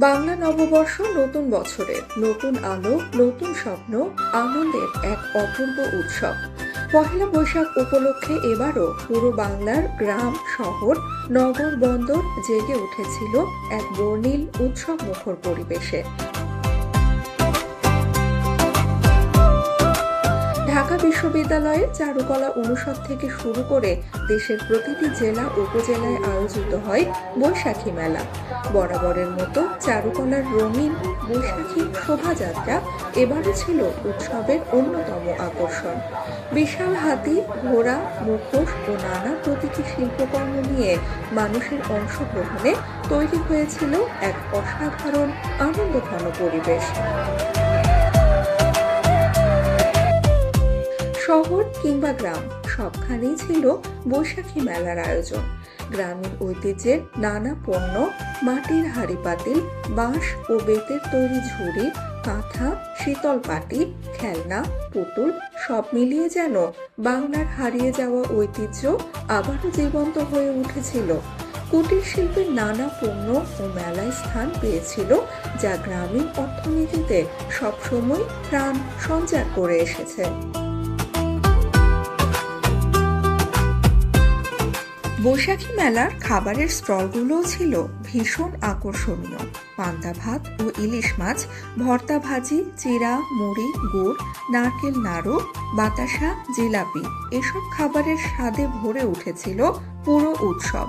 বাংলা নববর্ষ নতুন বছরের নতুন আলো, নতুন স্বপ্ন, আনন্দের এক অপূর্ব উৎসব। পহেলা বৈশাখ উপলক্ষে এবারও পুরো বাংলার গ্রাম, শহর, নগর, বন্দর জেগে উঠেছিল এক বর্ণিল উৎসব মুখর পরিবেশে। ঢাকা বিশ্ববিদ্যালয়ের চারুকলা অনুষদ থেকে শুরু করে দেশের প্রতিটি জেলা উপজেলায় আয়োজিত হয় বৈশাখী মেলা। বরাবরের মতো চারুকলার রঙিন বৈশাখী শোভাযাত্রা এবারও ছিল উৎসবের অন্যতম আকর্ষণ। বিশাল হাতি, ঘোড়া, মুখোশ ও নানা প্রতীকী শিল্পকর্ম নিয়ে মানুষের অংশগ্রহণে তৈরি হয়েছিল এক অসাধারণ আনন্দঘন পরিবেশ। শহর কিংবা গ্রাম সবখানেই ছিল বৈশাখী মেলার আয়োজন। গ্রামীণ ঐতিহ্যের নানা পণ্য, মাটির হাঁড়ি পাতিল, বাঁশ ও বেতের তৈরি ঝুড়ি, কাঁথা, শীতল পাটি, খেলনা, পুতুল সব মিলিয়ে যেন বাংলার হারিয়ে যাওয়া ঐতিহ্য আবারও জীবন্ত হয়ে উঠেছিল। কুটির শিল্পের নানা পণ্য ও মেলায় স্থান পেয়েছিল, যা গ্রামীণ অর্থনীতিতে সবসময় প্রাণ সঞ্চার করে এসেছে। বৈশাখী মেলার খাবারের স্টলগুলোও ছিল ভীষণ আকর্ষণীয়। পান্তা ভাত ও ইলিশ মাছ, ভর্তা ভাজি, চিড়া, মুড়ি, গুড়, নারকেল নাড়ু, বাতাসা, জিলাপি এসব খাবারের স্বাদে ভরে উঠেছিল পুরো উৎসব।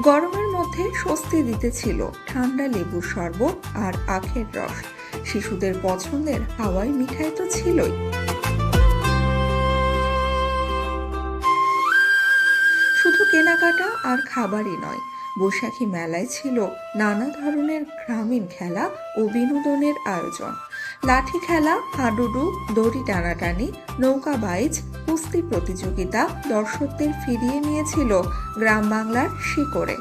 গরমের মধ্যে স্বস্তি দিতেছিল ঠান্ডা লেবুর শরবত আর আখের রস। শিশুদের পছন্দের হাওয়াই মিঠাই তো ছিলই। শুধু কেনাকাটা আর খাবারই নয়, বৈশাখী মেলায় ছিল নানা ধরনের গ্রামীণ খেলা ও বিনোদনের আয়োজন। লাঠি খেলা, হাডুডু, দড়ি টানাটানি, নৌকা বাইচ, কুস্তি প্রতিযোগিতা দর্শকদের ফিরিয়ে নিয়েছিল গ্রাম বাংলার শিকড়ে।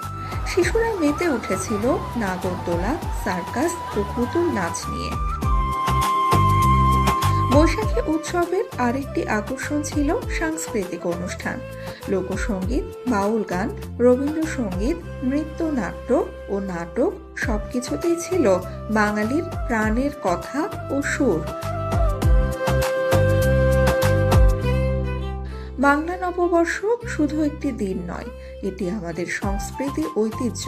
শিশুরা মেতে উঠেছিল নাগরদোলা, সার্কাস ও পুতুল নাচ নিয়ে। বৈশাখী উৎসবের আরেকটি আকর্ষণ ছিল সাংস্কৃতিক অনুষ্ঠান। লোকসঙ্গীত, বাউল গান, রবীন্দ্রসঙ্গীত, নৃত্যনাট্য ও নাটক সবকিছুতেই ছিল বাঙালির প্রাণের কথা ও সুর। বাংলা নববর্ষ শুধু একটি দিন নয়, এটি আমাদের সংস্কৃতি, ঐতিহ্য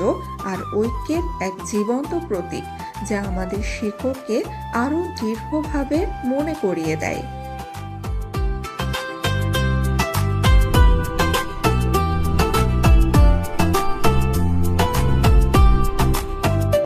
আর ঐক্যের এক জীবন্ত প্রতীক, যা আমাদের শিকড়কে আরো দৃঢ়ভাবে মনে করিয়ে দেয়।